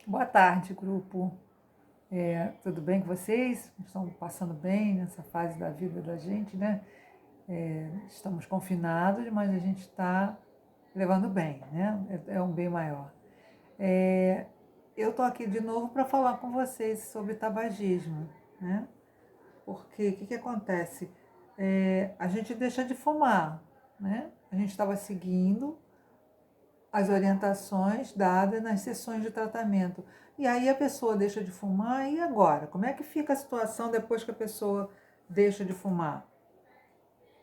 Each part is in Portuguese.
Boa tarde, grupo. Tudo bem com vocês? Estão passando bem nessa fase da vida da gente, né? Estamos confinados, mas a gente está levando bem, né? É um bem maior. É, eu estou aqui de novo para falar com vocês sobre tabagismo, né? Porque o que acontece? A gente deixa de fumar, né? A gente estava seguindo as orientações dadas nas sessões de tratamento. E aí a pessoa deixa de fumar, e agora? Como é que fica a situação depois que a pessoa deixa de fumar?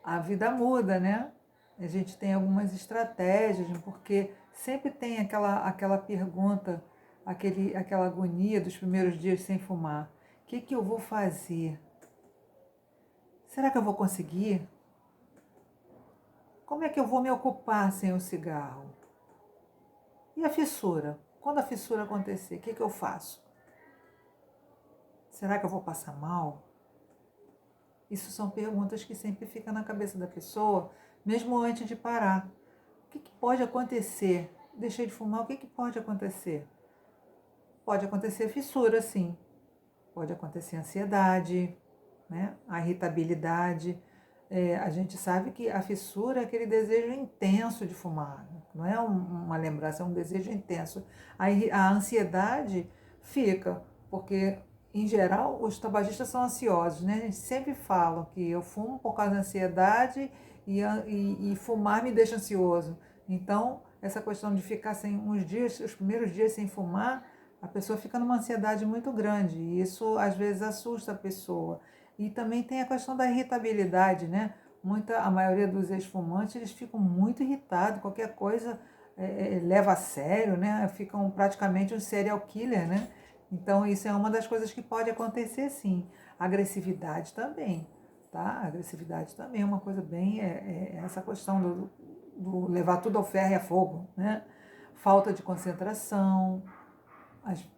A vida muda, né? A gente tem algumas estratégias, porque sempre tem aquela pergunta, aquela agonia dos primeiros dias sem fumar. O que eu vou fazer? Será que eu vou conseguir? Como é que eu vou me ocupar sem o cigarro? E a fissura? Quando a fissura acontecer, o que eu faço? Será que eu vou passar mal? Isso são perguntas que sempre ficam na cabeça da pessoa, mesmo antes de parar. O que pode acontecer? Deixei de fumar, o que pode acontecer? Pode acontecer fissura, sim. Pode acontecer ansiedade, né? A irritabilidade. A gente sabe que a fissura é aquele desejo intenso de fumar. Não é uma lembrança, é um desejo intenso. A ansiedade fica, porque, em geral, os tabagistas são ansiosos, né? A gente sempre fala que eu fumo por causa da ansiedade e fumar me deixa ansioso. Então, essa questão de ficar sem uns dias, os primeiros dias sem fumar, a pessoa fica numa ansiedade muito grande e isso às vezes assusta a pessoa. E também tem a questão da irritabilidade, né? A maioria dos ex-fumantes, eles ficam muito irritados, qualquer coisa leva a sério, né? Ficam praticamente um serial killer, né? Então isso é uma das coisas que pode acontecer, sim. Agressividade também, tá? A agressividade também é uma coisa bem, essa questão do levar tudo ao ferro e a fogo, né? Falta de concentração,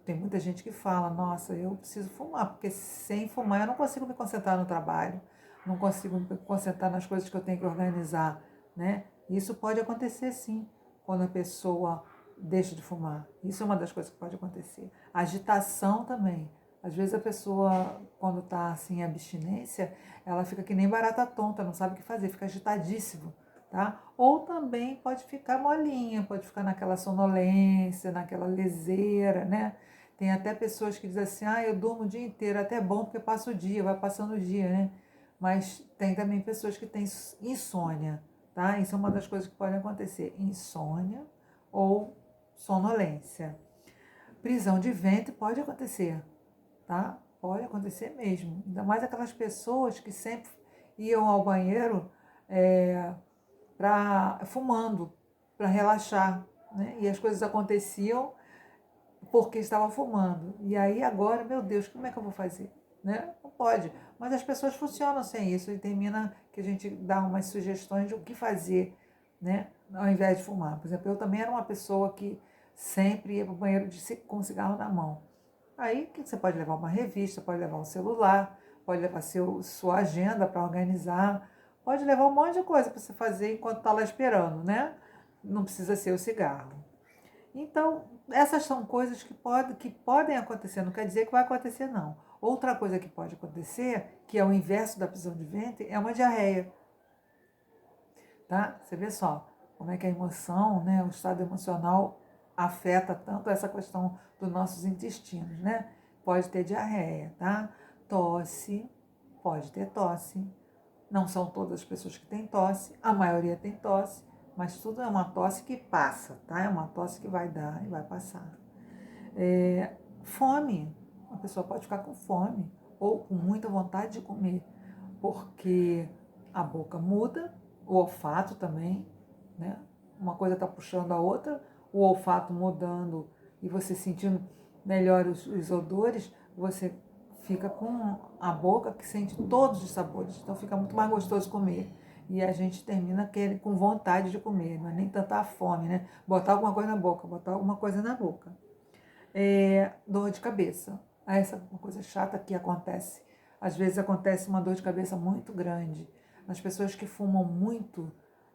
tem muita gente que fala, nossa, eu preciso fumar, porque sem fumar eu não consigo me concentrar no trabalho, não consigo me concentrar nas coisas que eu tenho que organizar, né? Isso pode acontecer sim, quando a pessoa deixa de fumar. Isso é uma das coisas que pode acontecer. Agitação também. Às vezes a pessoa, quando está assim em abstinência, ela fica que nem barata tonta, não sabe o que fazer, fica agitadíssimo, tá? Ou também pode ficar molinha, pode ficar naquela sonolência, naquela leseira, né? Tem até pessoas que dizem assim, eu durmo o dia inteiro, até bom porque passa o dia, vai passando o dia, né? Mas tem também pessoas que têm insônia, tá? Isso é uma das coisas que pode acontecer, insônia ou sonolência. Prisão de ventre pode acontecer, tá? Pode acontecer mesmo. Ainda mais aquelas pessoas que sempre iam ao banheiro fumando, para relaxar, né? E as coisas aconteciam porque estava fumando. E aí agora, meu Deus, como é que eu vou fazer? Né? Não pode. Mas as pessoas funcionam sem isso e termina que a gente dá umas sugestões de o que fazer, né? Ao invés de fumar. Por exemplo, eu também era uma pessoa que sempre ia para o banheiro com cigarro na mão. Aí que você pode levar uma revista, pode levar um celular, pode levar sua agenda para organizar, pode levar um monte de coisa para você fazer enquanto está lá esperando, né? Não precisa ser o cigarro. Então, essas são coisas que podem acontecer, não quer dizer que vai acontecer, não. Outra coisa que pode acontecer, que é o inverso da prisão de ventre, é uma diarreia, tá? Você vê só como é que a emoção, né, o estado emocional afeta tanto essa questão dos nossos intestinos, né? Pode ter diarreia, tá? Tosse, pode ter tosse. Não são todas as pessoas que têm tosse, a maioria tem tosse, mas tudo é uma tosse que passa, tá? É uma tosse que vai dar e vai passar. Fome, a pessoa pode ficar com fome ou com muita vontade de comer, porque a boca muda, o olfato também, né? Uma coisa está puxando a outra, o olfato mudando e você sentindo melhor os odores, você fica com a boca que sente todos os sabores, então fica muito mais gostoso comer. E a gente termina com vontade de comer, não é nem tanta a fome, né? Botar alguma coisa na boca, botar alguma coisa na boca. Dor de cabeça. Essa é uma coisa chata que acontece. Às vezes acontece uma dor de cabeça muito grande. As pessoas que fumam muito,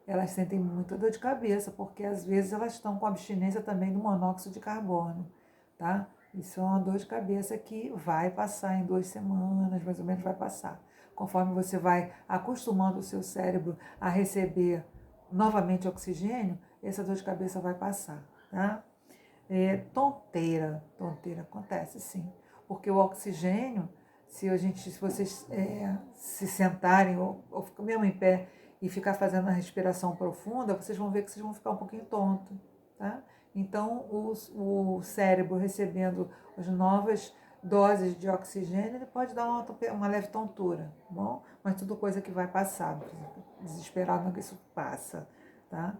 elas sentem muita dor de cabeça, porque às vezes elas estão com abstinência também do monóxido de carbono, tá? Isso é uma dor de cabeça que vai passar em 2 semanas, mais ou menos vai passar. Conforme você vai acostumando o seu cérebro a receber novamente oxigênio, essa dor de cabeça vai passar, tá? Tonteira acontece sim, porque o oxigênio, se vocês se sentarem ou mesmo em pé e ficar fazendo a respiração profunda, vocês vão ver que vocês vão ficar um pouquinho tonto, tá? Então o cérebro recebendo as novas doses de oxigênio, ele pode dar uma leve tontura, tá bom? Mas tudo coisa que vai passar, desesperado que isso passa, tá?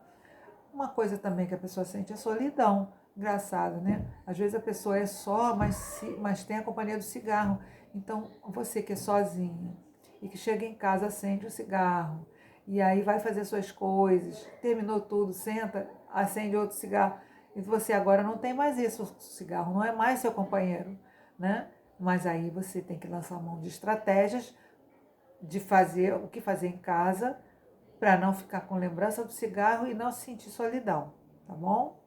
Uma coisa também que a pessoa sente é solidão. Engraçado, né? Às vezes a pessoa é só, mas tem a companhia do cigarro. Então, você que é sozinha e que chega em casa, acende o cigarro e aí vai fazer suas coisas, terminou tudo, senta, acende outro cigarro. E você agora não tem mais isso, o cigarro não é mais seu companheiro, né? Mas aí você tem que lançar a mão de estratégias de fazer o que fazer em casa para não ficar com lembrança do cigarro e não se sentir solidão, tá bom?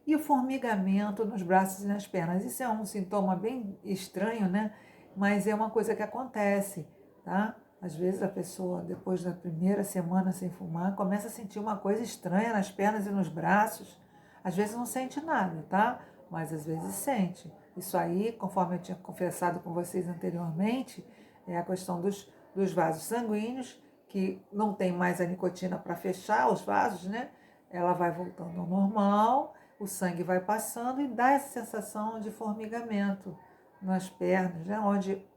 E o formigamento nos braços e nas pernas. Isso é um sintoma bem estranho, né? Mas é uma coisa que acontece, tá? Às vezes a pessoa, depois da primeira semana sem fumar, começa a sentir uma coisa estranha nas pernas e nos braços. Às vezes não sente nada, tá? Mas às vezes sente. Isso aí, conforme eu tinha conversado com vocês anteriormente, é a questão dos vasos sanguíneos, que não tem mais a nicotina para fechar os vasos, né? Ela vai voltando ao normal, o sangue vai passando e dá essa sensação de formigamento nas pernas, né?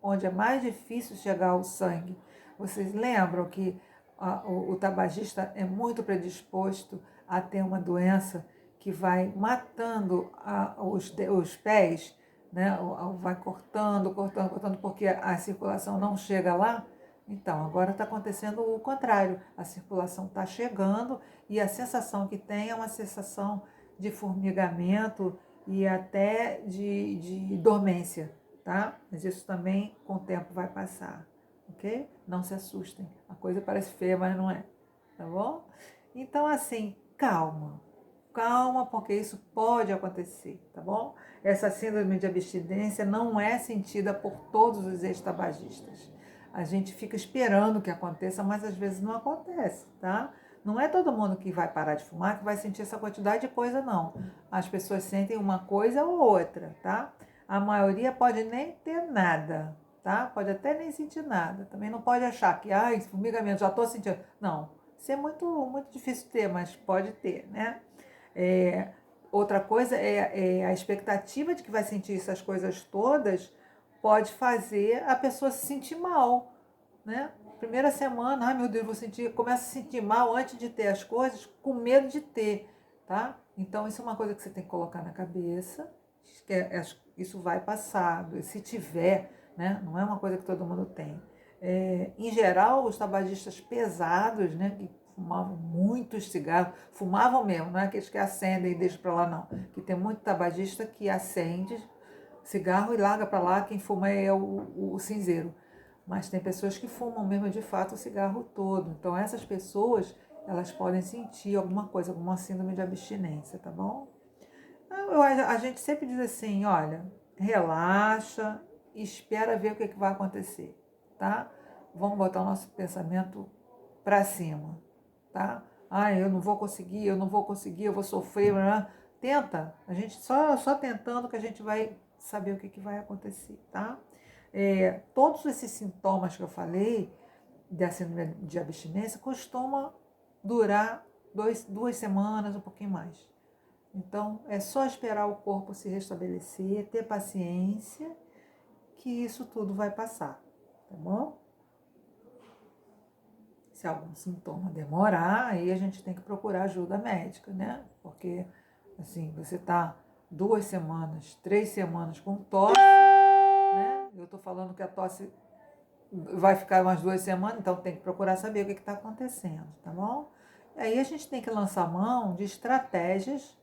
onde é mais difícil chegar ao sangue. Vocês lembram que o tabagista é muito predisposto a ter uma doença que vai matando os pés, né? Vai cortando, porque a circulação não chega lá. Então, agora está acontecendo o contrário. A circulação está chegando e a sensação que tem é uma sensação de formigamento e até de dormência, tá? Mas isso também com o tempo vai passar, ok? Não se assustem. A coisa parece feia, mas não é, tá bom? Então, assim, calma. Calma, porque isso pode acontecer, tá bom? Essa síndrome de abstinência não é sentida por todos os ex-tabagistas. A gente fica esperando que aconteça, mas às vezes não acontece, tá? Não é todo mundo que vai parar de fumar que vai sentir essa quantidade de coisa, não. As pessoas sentem uma coisa ou outra, tá? A maioria pode nem ter nada, tá? Pode até nem sentir nada. Também não pode achar que, formigamento, já estou sentindo. Não, isso é muito, muito difícil ter, mas pode ter, né? Outra coisa é a expectativa de que vai sentir essas coisas todas pode fazer a pessoa se sentir mal, né? Primeira semana, ai meu Deus, começa a se sentir mal antes de ter as coisas, com medo de ter, tá? Então isso é uma coisa que você tem que colocar na cabeça, isso vai passar, se tiver, né? Não é uma coisa que todo mundo tem. Em geral, os tabagistas pesados, né, que fumavam muitos cigarros, fumavam mesmo, não é aqueles que acendem e deixam para lá, não. Que tem muito tabagista que acende cigarro e larga para lá, quem fuma é o cinzeiro. Mas tem pessoas que fumam mesmo de fato o cigarro todo. Então essas pessoas, elas podem sentir alguma coisa, alguma síndrome de abstinência, tá bom? A gente sempre diz assim, olha, relaxa, espera ver o que vai acontecer, tá? Vamos botar o nosso pensamento para cima, tá? Eu não vou conseguir, eu vou sofrer, né? Tenta, a gente só tentando que a gente vai saber o que vai acontecer, tá? Todos esses sintomas que eu falei da síndrome de abstinência costumam durar 2 semanas, um pouquinho mais. Então, é só esperar o corpo se restabelecer, ter paciência, que isso tudo vai passar, tá bom? Se algum sintoma demorar, aí a gente tem que procurar ajuda médica, né? Porque, assim, você tá 2 semanas, 3 semanas com tosse, né? Eu tô falando que a tosse vai ficar umas 2 semanas, então tem que procurar saber o que está acontecendo, tá bom? Aí a gente tem que lançar mão de estratégias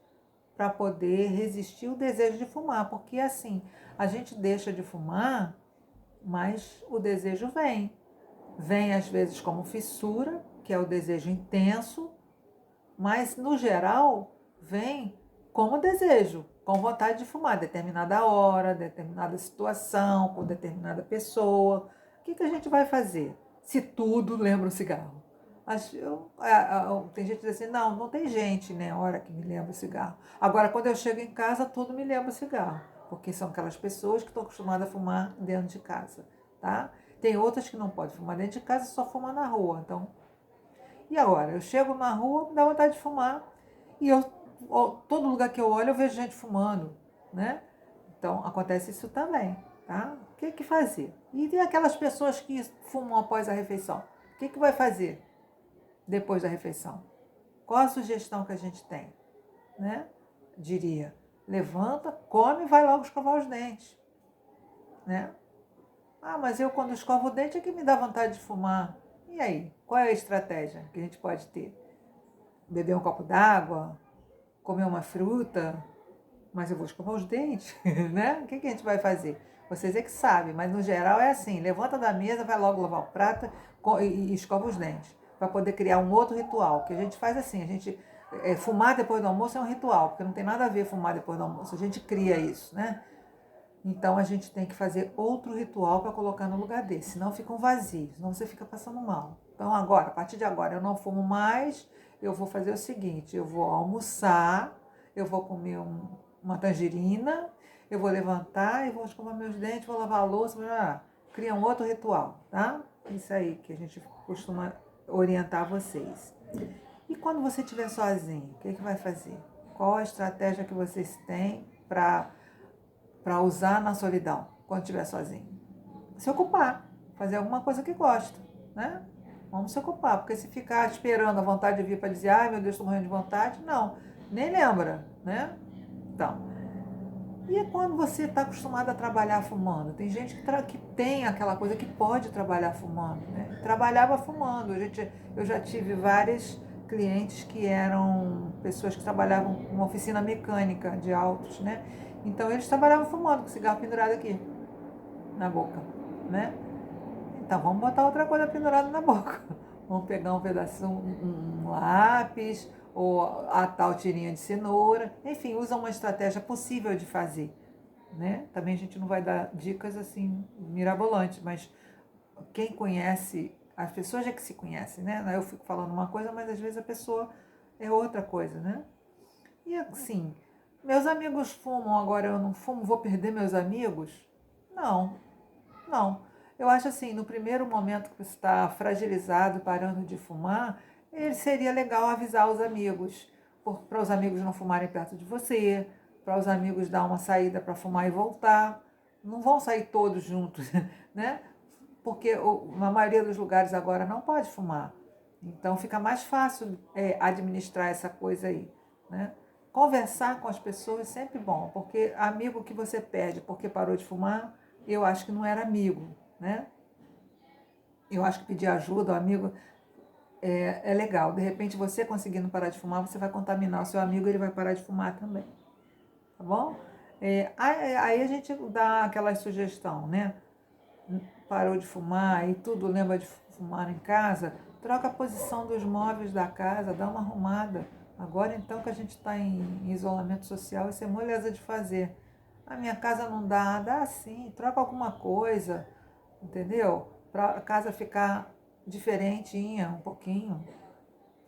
para poder resistir o desejo de fumar, porque assim, a gente deixa de fumar, mas o desejo vem. Vem às vezes como fissura, que é o desejo intenso, mas no geral vem como desejo, com vontade de fumar, determinada hora, determinada situação, com determinada pessoa. O que a gente vai fazer? Se tudo lembra o cigarro. Tem gente que diz assim, não tem gente, né, hora que me lembra o cigarro. Agora, quando eu chego em casa, tudo me lembra o cigarro, porque são aquelas pessoas que estão acostumadas a fumar dentro de casa, tá? Tem outras que não podem fumar dentro de casa, só fumam na rua, então... E agora? Eu chego na rua, me dá vontade de fumar, e todo lugar que eu olho, eu vejo gente fumando, né? Então, acontece isso também, tá? O que fazer? E tem aquelas pessoas que fumam após a refeição. O que vai fazer depois da refeição? Qual a sugestão que a gente tem, né? Diria, levanta, come e vai logo escovar os dentes, né? Ah, mas eu quando escovo o dente é que me dá vontade de fumar. E aí? Qual é a estratégia que a gente pode ter? Beber um copo d'água? Comer uma fruta? Mas eu vou escovar os dentes, né? O que a gente vai fazer? Vocês é que sabem, mas no geral é assim, levanta da mesa, vai logo lavar o prato e escova os dentes, para poder criar um outro ritual, que a gente faz assim, fumar depois do almoço é um ritual, porque não tem nada a ver fumar depois do almoço, a gente cria isso, né? Então a gente tem que fazer outro ritual para colocar no lugar desse, senão ficam vazios, senão você fica passando mal. Então agora, a partir de agora, eu não fumo mais, eu vou fazer o seguinte, eu vou almoçar, eu vou comer uma tangerina, eu vou levantar e vou escovar meus dentes, vou lavar a louça, blá, blá, blá. Cria um outro ritual, tá? Isso aí que a gente costuma orientar vocês. E quando você estiver sozinho, o que vai fazer? Qual a estratégia que vocês têm para usar na solidão, quando estiver sozinho? Se ocupar, fazer alguma coisa que gosta, né? Vamos se ocupar, porque se ficar esperando a vontade de vir para dizer, ai meu Deus, estou morrendo de vontade, não, nem lembra, né? Então, e é quando você está acostumado a trabalhar fumando? Tem gente que tem aquela coisa que pode trabalhar fumando, né? Trabalhava fumando. Eu já tive várias clientes que eram pessoas que trabalhavam com uma oficina mecânica de autos, né? Então eles trabalhavam fumando, com cigarro pendurado aqui na boca, né? Então vamos botar outra coisa pendurada na boca. Vamos pegar um pedacinho, um lápis, ou a tal tirinha de cenoura. Enfim, usa uma estratégia possível de fazer, né? Também a gente não vai dar dicas assim mirabolantes, mas quem conhece, as pessoas é que se conhecem, né? Eu fico falando uma coisa, mas às vezes a pessoa é outra coisa, né? E assim, meus amigos fumam, agora eu não fumo, vou perder meus amigos? Não, não. Eu acho assim, no primeiro momento que você está fragilizado, parando de fumar, seria legal avisar os amigos, para os amigos não fumarem perto de você, para os amigos dar uma saída para fumar e voltar. Não vão sair todos juntos, né? Porque na maioria dos lugares agora não pode fumar. Então fica mais fácil administrar essa coisa aí, né? Conversar com as pessoas é sempre bom, porque amigo que você perde porque parou de fumar, eu acho que não era amigo, né? Eu acho que pedir ajuda ao amigo é legal. De repente, você conseguindo parar de fumar, você vai contaminar o seu amigo e ele vai parar de fumar também, tá bom? Aí a gente dá aquela sugestão, né? Parou de fumar e tudo lembra de fumar em casa, troca a posição dos móveis da casa, dá uma arrumada. Agora, então, que a gente está em isolamento social, isso é moleza de fazer. A minha casa não dá, dá sim, troca alguma coisa, entendeu? Para a casa ficar diferentinha um pouquinho.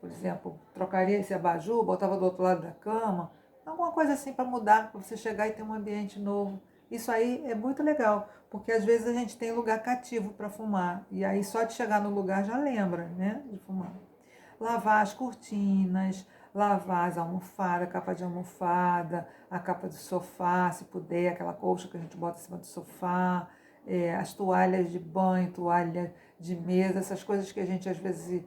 Por exemplo, trocaria esse abajur, botava do outro lado da cama, alguma coisa assim para mudar, para você chegar e ter um ambiente novo. Isso aí é muito legal, porque às vezes a gente tem lugar cativo para fumar, e aí só de chegar no lugar já lembra, né, de fumar. Lavar as cortinas, lavar as almofadas, a capa de almofada, a capa do sofá, se puder, aquela colcha que a gente bota em cima do sofá, as toalhas de banho, toalha de mesa, essas coisas que a gente às vezes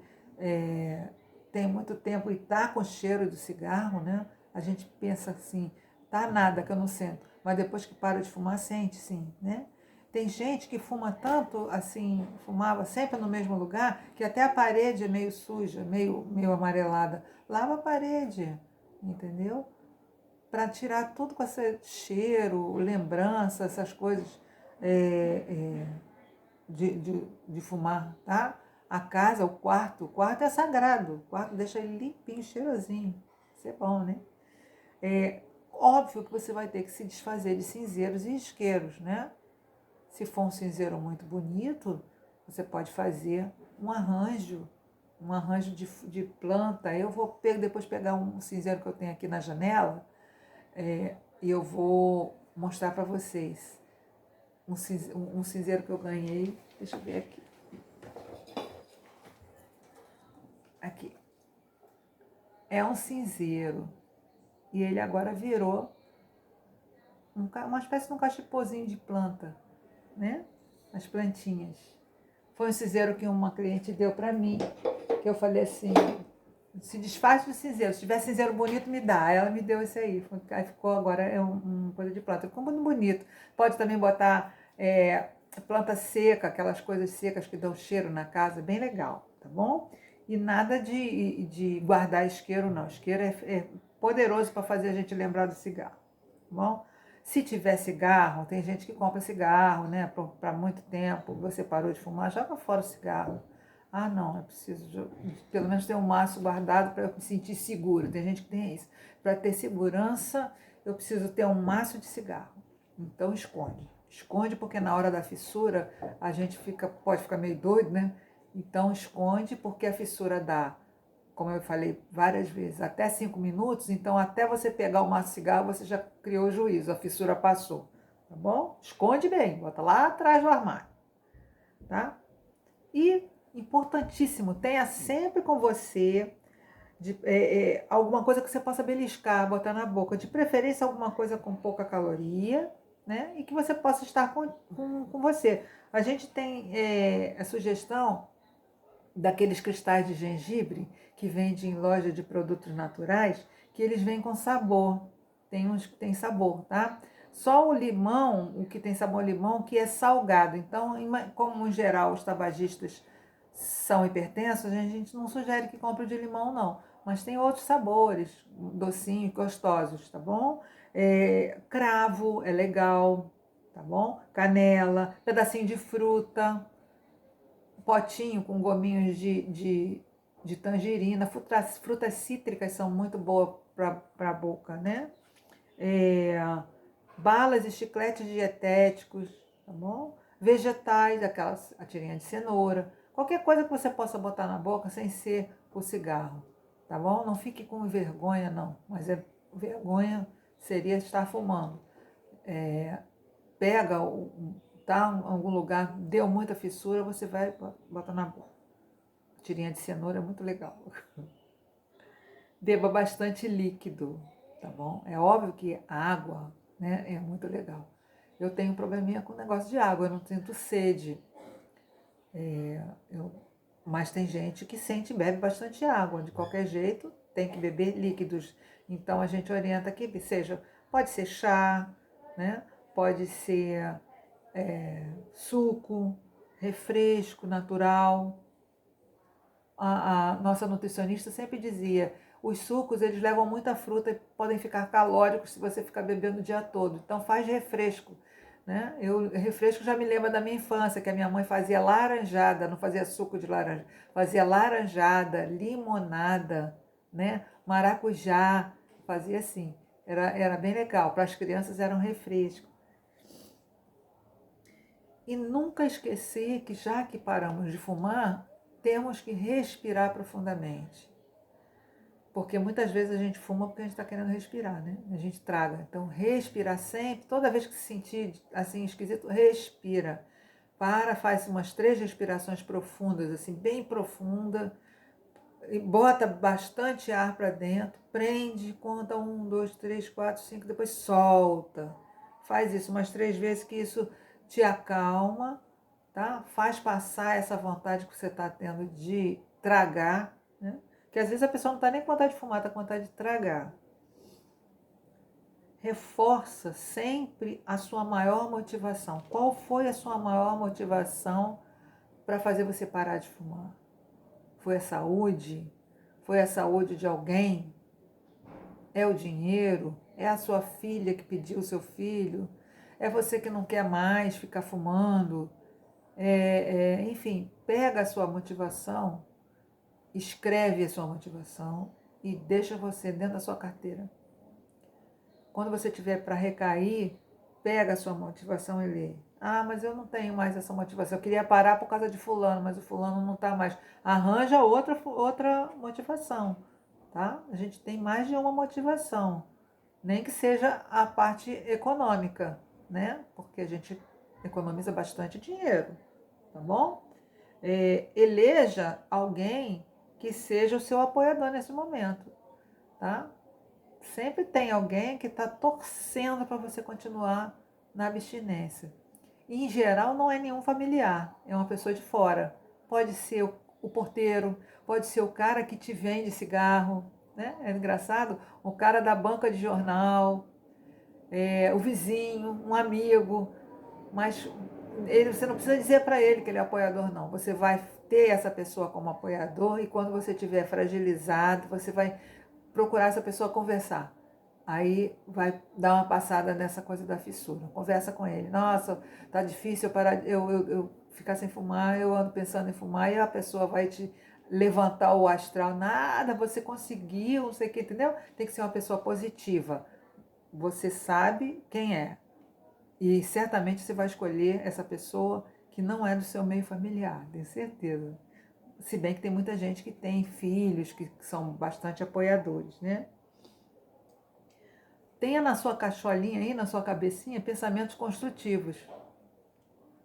tem muito tempo e tá com cheiro de cigarro, né? A gente pensa assim, tá nada que eu não sinto, mas depois que para de fumar, sente sim, né? Tem gente que fuma tanto, assim, fumava sempre no mesmo lugar, que até a parede é meio suja, meio amarelada. Lava a parede, entendeu? Para tirar tudo com esse cheiro, lembrança, essas coisas de fumar, tá? A casa, o quarto é sagrado. O quarto deixa ele limpinho, cheirosinho. Isso é bom, né? Óbvio que você vai ter que se desfazer de cinzeiros e isqueiros, né? Se for um cinzeiro muito bonito, você pode fazer um arranjo de planta. Eu vou depois pegar um cinzeiro que eu tenho aqui na janela, e eu vou mostrar para vocês um cinzeiro que eu ganhei. Deixa eu ver aqui. Aqui. É um cinzeiro. E ele agora virou uma espécie de um cachipozinho de planta, né? As plantinhas. Foi um cinzeiro que uma cliente deu para mim, que eu falei assim, se desfaz do cinzeiro, se tiver cinzeiro bonito, me dá. Aí ela me deu esse aí, aí ficou agora uma coisa de planta. Ficou muito bonito. Pode também botar planta seca, aquelas coisas secas que dão cheiro na casa, bem legal, tá bom? E nada de guardar isqueiro, não. Isqueiro é poderoso para fazer a gente lembrar do cigarro, tá bom? Se tiver cigarro, tem gente que compra cigarro, né, para muito tempo, você parou de fumar, joga fora o cigarro. Ah, não, é preciso pelo menos ter um maço guardado para eu me sentir seguro. Tem gente que tem isso. Para ter segurança, eu preciso ter um maço de cigarro. Então esconde. Esconde porque na hora da fissura a gente pode ficar meio doido, né? Então esconde porque a fissura dá, como eu falei várias vezes, até 5 minutos. Então até você pegar o maço de cigarro você já criou o juízo, a fissura passou. Tá bom? Esconde bem, bota lá atrás do armário. Tá? E importantíssimo, tenha sempre com você alguma coisa que você possa beliscar, botar na boca, de preferência alguma coisa com pouca caloria, né? E que você possa estar com você. A gente tem a sugestão daqueles cristais de gengibre que vende em loja de produtos naturais, que eles vêm com sabor. Tem uns que tem sabor, tá? Só o limão, o que tem sabor limão, que é salgado. Então, como em geral os tabagistas são hipertensos, a gente não sugere que compre o de limão, não. Mas tem outros sabores, docinhos, gostosos, tá bom? Cravo é legal, tá bom? Canela, pedacinho de fruta, potinho com gominhos de tangerina. Frutas cítricas são muito boas para a boca, né? Balas e chicletes dietéticos, tá bom? Vegetais, aquelas a tirinha de cenoura. Qualquer coisa que você possa botar na boca sem ser o cigarro, tá bom? Não fique com vergonha, não. Mas vergonha seria estar fumando. Pega, tá em algum lugar, deu muita fissura, você vai botar na boca. Tirinha de cenoura é muito legal. Beba bastante líquido, tá bom? É óbvio que a água, né, é muito legal. Eu tenho um probleminha com o negócio de água, eu não sinto sede. Mas tem gente que sente e bebe bastante água. De qualquer jeito, tem que beber líquidos. Então a gente orienta que pode ser chá, né? Pode ser suco, refresco natural. A nossa nutricionista sempre dizia, os sucos eles levam muita fruta e podem ficar calóricos se você ficar bebendo o dia todo. Então faz refresco, né? Refresco já me lembra da minha infância, que a minha mãe fazia laranjada, não fazia suco de laranja, fazia laranjada, limonada, né? Maracujá, fazia assim. Era bem legal, para as crianças era um refresco. E nunca esquecer que já que paramos de fumar, temos que respirar profundamente. Porque muitas vezes a gente fuma porque a gente está querendo respirar, né? A gente traga. Então, respirar sempre. Toda vez que se sentir assim esquisito, respira. Faz umas 3 respirações profundas, assim, bem profunda. E bota bastante ar para dentro. Prende, conta 1, 2, 3, 4, 5, depois solta. Faz isso umas 3 vezes que isso te acalma, tá? Faz passar essa vontade que você está tendo de tragar, né? Porque às vezes a pessoa não está nem com vontade de fumar, está com vontade de tragar. Reforça sempre a sua maior motivação. Qual foi a sua maior motivação para fazer você parar de fumar? Foi a saúde? Foi a saúde de alguém? É o dinheiro? É a sua filha que pediu o seu filho? É você que não quer mais ficar fumando? Enfim, pega a sua motivação, escreve a sua motivação e deixa você dentro da sua carteira. Quando você tiver para recair, pega a sua motivação e lê. Ah, mas eu não tenho mais essa motivação. Eu queria parar por causa de fulano, mas o fulano não está mais. Arranja outra motivação, tá? A gente tem mais de uma motivação, nem que seja a parte econômica, né? Porque a gente economiza bastante dinheiro, tá bom? Eleja alguém que seja o seu apoiador nesse momento, tá? Sempre tem alguém que está torcendo para você continuar na abstinência. E, em geral, não é nenhum familiar, é uma pessoa de fora. Pode ser o porteiro, pode ser o cara que te vende cigarro, né? É engraçado, o cara da banca de jornal, o vizinho, um amigo, mas você não precisa dizer para ele que ele é apoiador, não. Você vai ter essa pessoa como apoiador e quando você estiver fragilizado, você vai procurar essa pessoa conversar. Aí vai dar uma passada nessa coisa da fissura. Conversa com ele. Nossa, tá difícil eu ficar sem fumar, eu ando pensando em fumar, e a pessoa vai te levantar o astral. Nada, você conseguiu, não sei o que, entendeu? Tem que ser uma pessoa positiva. Você sabe quem é. E certamente você vai escolher essa pessoa que não é do seu meio familiar, tenho certeza. Se bem que tem muita gente que tem filhos que são bastante apoiadores, né? Tenha na sua cacholinha aí, na sua cabecinha, pensamentos construtivos,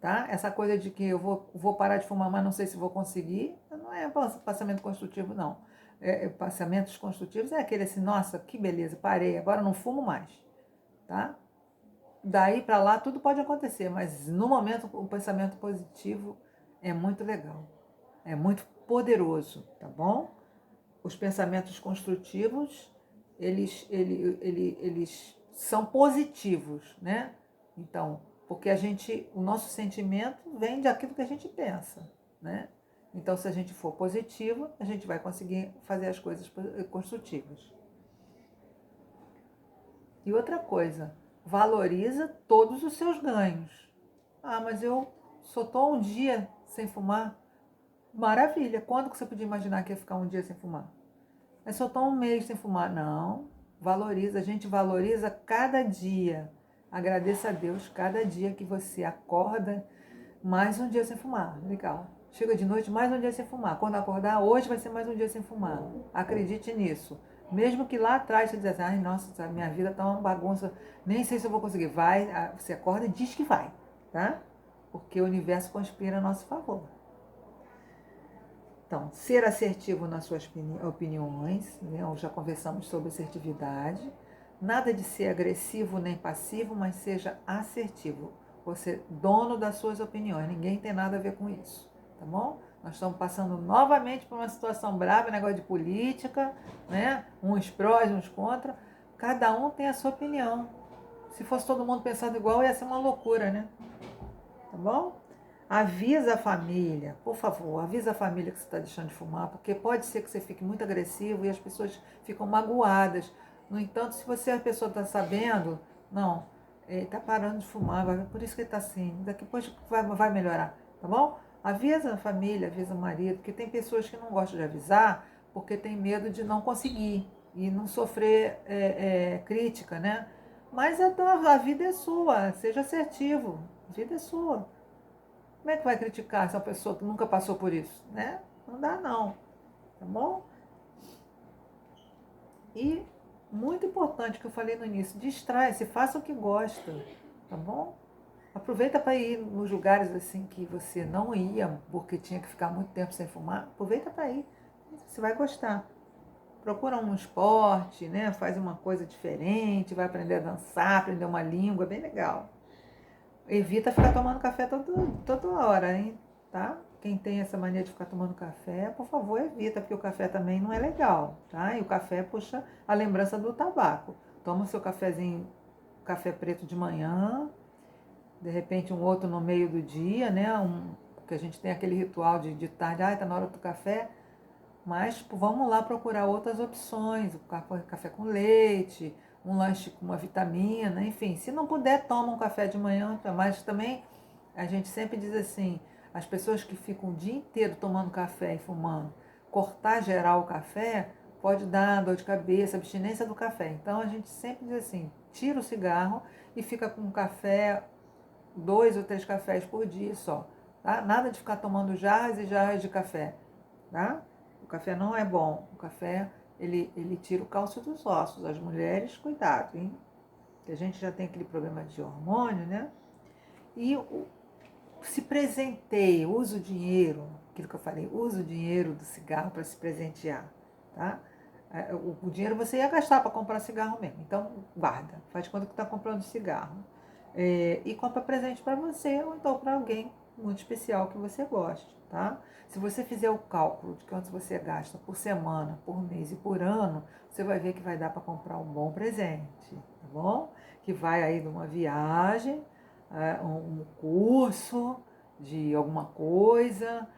tá? Essa coisa de que eu vou parar de fumar, mas não sei se vou conseguir, não é pensamento construtivo, não. Pensamentos construtivos é aquele assim, nossa, que beleza, parei, agora não fumo mais, tá? Daí para lá tudo pode acontecer, mas no momento o pensamento positivo é muito legal, é muito poderoso, tá bom? Os pensamentos construtivos, eles são positivos, né? Então, porque o nosso sentimento vem daquilo que a gente pensa, né? Então, se a gente for positivo, a gente vai conseguir fazer as coisas construtivas. E outra coisa, valoriza todos os seus ganhos. Ah, mas eu só estou um dia sem fumar. Maravilha. Quando que você podia imaginar que ia ficar um dia sem fumar? É só estou um mês sem fumar. Não. Valoriza. A gente valoriza cada dia. Agradeça a Deus cada dia que você acorda, mais um dia sem fumar. Legal. Chega de noite, mais um dia sem fumar. Quando acordar, hoje vai ser mais um dia sem fumar. Acredite nisso. Mesmo que lá atrás você dizesse, ai, nossa, minha vida tá uma bagunça, nem sei se eu vou conseguir. Vai, você acorda e diz que vai, tá? Porque o universo conspira a nosso favor. Então, ser assertivo nas suas opiniões, né? Já conversamos sobre assertividade. Nada de ser agressivo nem passivo, mas seja assertivo. Você dono das suas opiniões, ninguém tem nada a ver com isso, tá bom? Nós estamos passando novamente por uma situação brava, negócio de política, né? Uns prós, uns contra. Cada um tem a sua opinião. Se fosse todo mundo pensando igual, ia ser uma loucura, né? Tá bom? Avisa a família, por favor, avisa a família que você está deixando de fumar, porque pode ser que você fique muito agressivo e as pessoas ficam magoadas. No entanto, se a pessoa está sabendo, não, ele está parando de fumar, por isso que ele está assim, daqui a pouco vai melhorar, tá bom? Avisa a família, avisa o marido, porque tem pessoas que não gostam de avisar porque tem medo de não conseguir e não sofrer crítica, né? Mas a vida é sua, seja assertivo, a vida é sua. Como é que vai criticar essa pessoa que nunca passou por isso, né? Não dá não, tá bom? E muito importante que eu falei no início, distrai-se, faça o que gosta, tá bom? Aproveita para ir nos lugares assim que você não ia porque tinha que ficar muito tempo sem fumar, aproveita para ir, você vai gostar. Procura um esporte, né? Faz uma coisa diferente, vai aprender a dançar, aprender uma língua, bem legal. Evita ficar tomando café toda hora, hein? Tá? Quem tem essa mania de ficar tomando café, por favor, evita, porque o café também não é legal, tá? E o café puxa a lembrança do tabaco. Toma o seu cafezinho, café preto de manhã, de repente um outro no meio do dia, né? Porque a gente tem aquele ritual de tarde, tá na hora do café, mas vamos lá procurar outras opções, café com leite, um lanche com uma vitamina, enfim. Se não puder, toma um café de manhã, mas também a gente sempre diz assim, as pessoas que ficam o dia inteiro tomando café e fumando, cortar geral o café, pode dar dor de cabeça, abstinência do café. Então a gente sempre diz assim, tira o cigarro e fica com café, 2 ou 3 cafés por dia só, tá? Nada de ficar tomando jarras e jarras de café, tá? O café não é bom, o café, ele tira o cálcio dos ossos. As mulheres, cuidado, hein? Que a gente já tem aquele problema de hormônio, né? E se presenteie, use o dinheiro, aquilo que eu falei, use o dinheiro do cigarro para se presentear, tá? O dinheiro você ia gastar para comprar cigarro mesmo, então guarda, faz conta que está comprando cigarro. E compra presente para você ou então para alguém muito especial que você goste, tá? Se você fizer o cálculo de quanto você gasta por semana, por mês e por ano, você vai ver que vai dar para comprar um bom presente, tá bom? Que vai aí numa viagem, um curso de alguma coisa,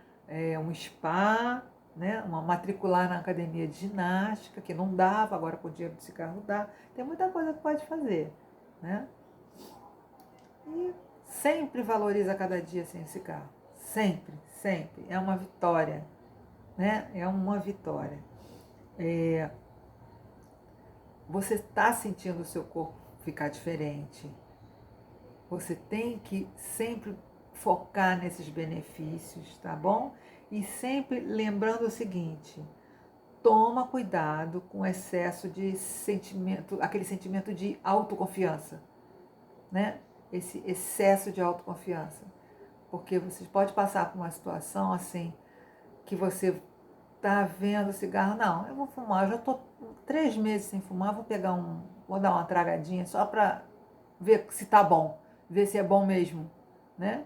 um spa, né? Uma matricular na academia de ginástica, que não dava, agora com o dinheiro do cigarro dá. Tem muita coisa que pode fazer, né? E sempre valoriza cada dia sem cigarro. Sempre, sempre. É uma vitória, né? É uma vitória. Você está sentindo o seu corpo ficar diferente. Você tem que sempre focar nesses benefícios, tá bom? E sempre lembrando o seguinte: toma cuidado com o excesso de sentimento, aquele sentimento de autoconfiança, né? Esse excesso de autoconfiança. Porque você pode passar por uma situação assim, que você tá vendo o cigarro, não, eu vou fumar, eu já tô 3 meses sem fumar, vou dar uma tragadinha só para ver se tá bom, ver se é bom mesmo, né?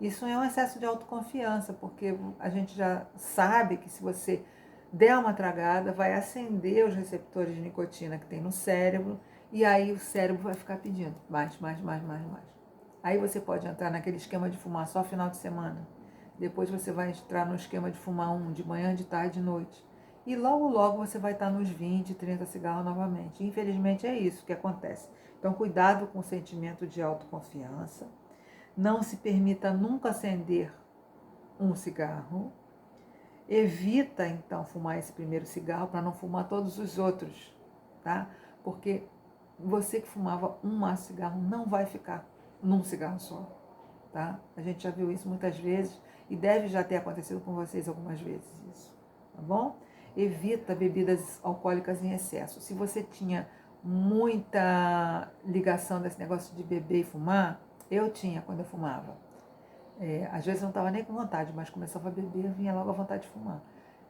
Isso é um excesso de autoconfiança, porque a gente já sabe que se você der uma tragada, vai acender os receptores de nicotina que tem no cérebro, e aí o cérebro vai ficar pedindo mais, mais, mais, mais, mais. Aí você pode entrar naquele esquema de fumar só final de semana. Depois você vai entrar no esquema de fumar de manhã, de tarde, de noite. E logo, logo você vai estar nos 20, 30 cigarros novamente. Infelizmente é isso que acontece. Então, cuidado com o sentimento de autoconfiança. Não se permita nunca acender um cigarro. Evita, então, fumar esse primeiro cigarro para não fumar todos os outros, tá? Porque você que fumava um maço de cigarro não vai ficar num cigarro só, tá? A gente já viu isso muitas vezes e deve já ter acontecido com vocês algumas vezes isso, tá bom? Evita bebidas alcoólicas em excesso. Se você tinha muita ligação desse negócio de beber e fumar, eu tinha quando eu fumava. Às vezes eu não estava nem com vontade, mas começava a beber, vinha logo a vontade de fumar.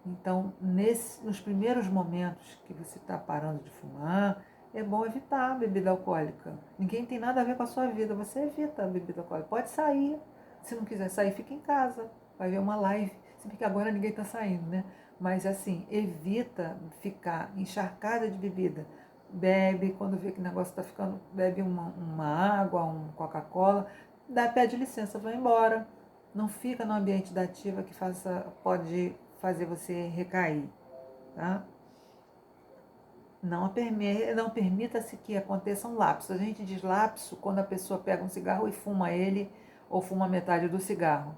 Então, nos primeiros momentos que você está parando de fumar, é bom evitar a bebida alcoólica. Ninguém tem nada a ver com a sua vida, você evita a bebida alcoólica. Pode sair, se não quiser sair, fica em casa, vai ver uma live. Se bem que agora ninguém está saindo, né? Mas assim, evita ficar encharcada de bebida. Bebe, quando vê que o negócio está ficando, bebe uma água, Coca-Cola, pede licença, vai embora. Não fica no ambiente da ativa que pode fazer você recair, tá? Não permita-se que aconteçam lapsos. A gente diz lapso quando a pessoa pega um cigarro e fuma ele ou fuma metade do cigarro.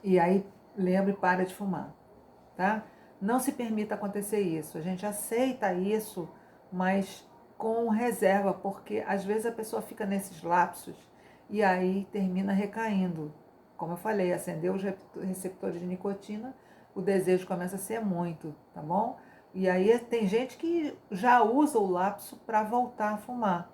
E aí lembra e para de fumar, tá? Não se permita acontecer isso. A gente aceita isso, mas com reserva, porque às vezes a pessoa fica nesses lapsos e aí termina recaindo. Como eu falei, acendeu os receptores de nicotina, o desejo começa a ser muito, tá bom? E aí tem gente que já usa o lapso para voltar a fumar,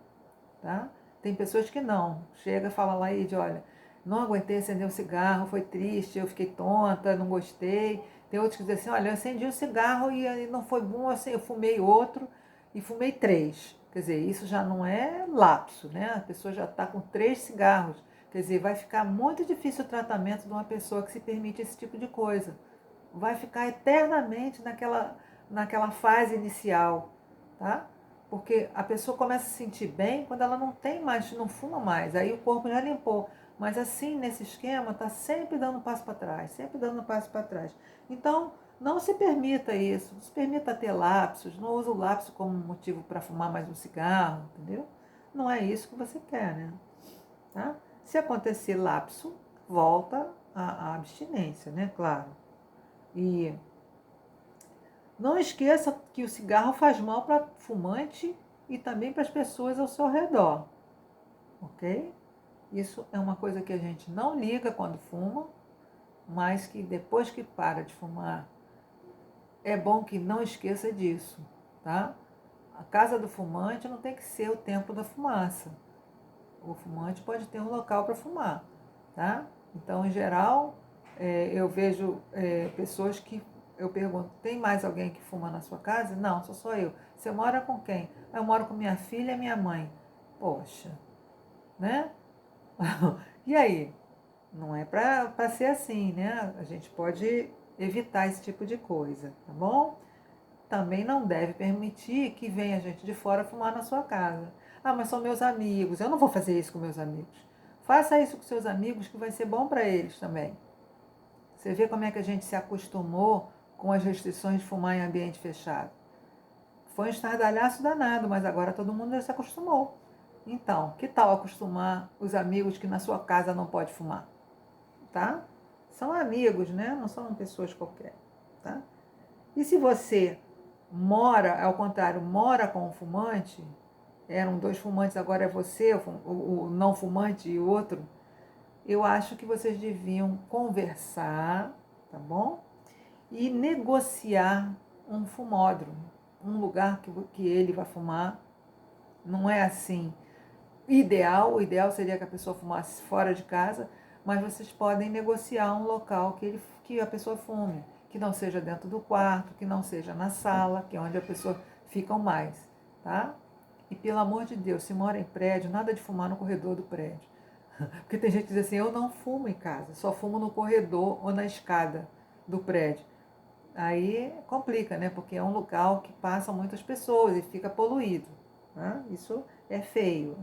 tá? Tem pessoas que não. Chega e fala lá e diz, olha, não aguentei acender um cigarro, foi triste, eu fiquei tonta, não gostei. Tem outros que dizem assim, olha, eu acendi um cigarro e não foi bom, assim, eu fumei outro e fumei 3. Quer dizer, isso já não é lapso, né? A pessoa já está com 3 cigarros. Quer dizer, vai ficar muito difícil o tratamento de uma pessoa que se permite esse tipo de coisa. Vai ficar eternamente naquela fase inicial, tá? Porque a pessoa começa a se sentir bem quando ela não tem mais, não fuma mais, aí o corpo já limpou. Mas assim, nesse esquema, está sempre dando um passo para trás, sempre dando um passo para trás. Então, não se permita isso, não se permita ter lapsos, não use o lapso como motivo para fumar mais um cigarro, entendeu? Não é isso que você quer, né? Tá? Se acontecer lapso, volta à abstinência, né? Claro. E Não esqueça que o cigarro faz mal para fumante e também para as pessoas ao seu redor, ok? Isso é uma coisa que a gente não liga quando fuma, mas que depois que para de fumar, é bom que não esqueça disso, tá? A casa do fumante não tem que ser o templo da fumaça. O fumante pode ter um local para fumar, tá? Então, em geral, eu vejo pessoas que eu pergunto, tem mais alguém que fuma na sua casa? Não, só eu. Você mora com quem? Eu moro com minha filha e minha mãe. Poxa, né? E aí? Não é para ser assim, né? A gente pode evitar esse tipo de coisa, tá bom? Também não deve permitir que venha gente de fora fumar na sua casa. Ah, mas são meus amigos. Eu não vou fazer isso com meus amigos. Faça isso com seus amigos que vai ser bom para eles também. Você vê como é que a gente se acostumou com as restrições de fumar em ambiente fechado. Foi um estardalhaço danado, mas agora todo mundo já se acostumou. Então, que tal acostumar os amigos que na sua casa não pode fumar? Tá? São amigos, né? Não são pessoas qualquer, tá? E se você mora, ao contrário, mora com um fumante, eram dois fumantes, agora é você, o não fumante e o outro, eu acho que vocês deviam conversar, tá bom? E negociar um fumódromo, um lugar que ele vai fumar. Não é assim ideal, o ideal seria que a pessoa fumasse fora de casa, mas vocês podem negociar um local que a pessoa fume, que não seja dentro do quarto, que não seja na sala, que é onde a pessoa fica mais, tá? E pelo amor de Deus, se mora em prédio, nada de fumar no corredor do prédio. Porque tem gente que diz assim, eu não fumo em casa, só fumo no corredor ou na escada do prédio. Aí complica, né? Porque é um local que passam muitas pessoas e fica poluído, né? Isso é feio,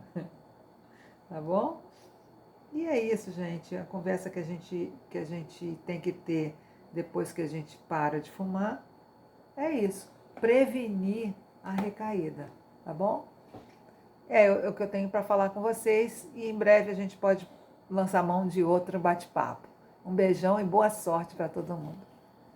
tá bom? E é isso, gente. A conversa que a gente tem que ter depois que a gente para de fumar é isso. Prevenir a recaída, tá bom? É o que eu tenho para falar com vocês e em breve a gente pode lançar mão de outro bate-papo. Um beijão e boa sorte para todo mundo.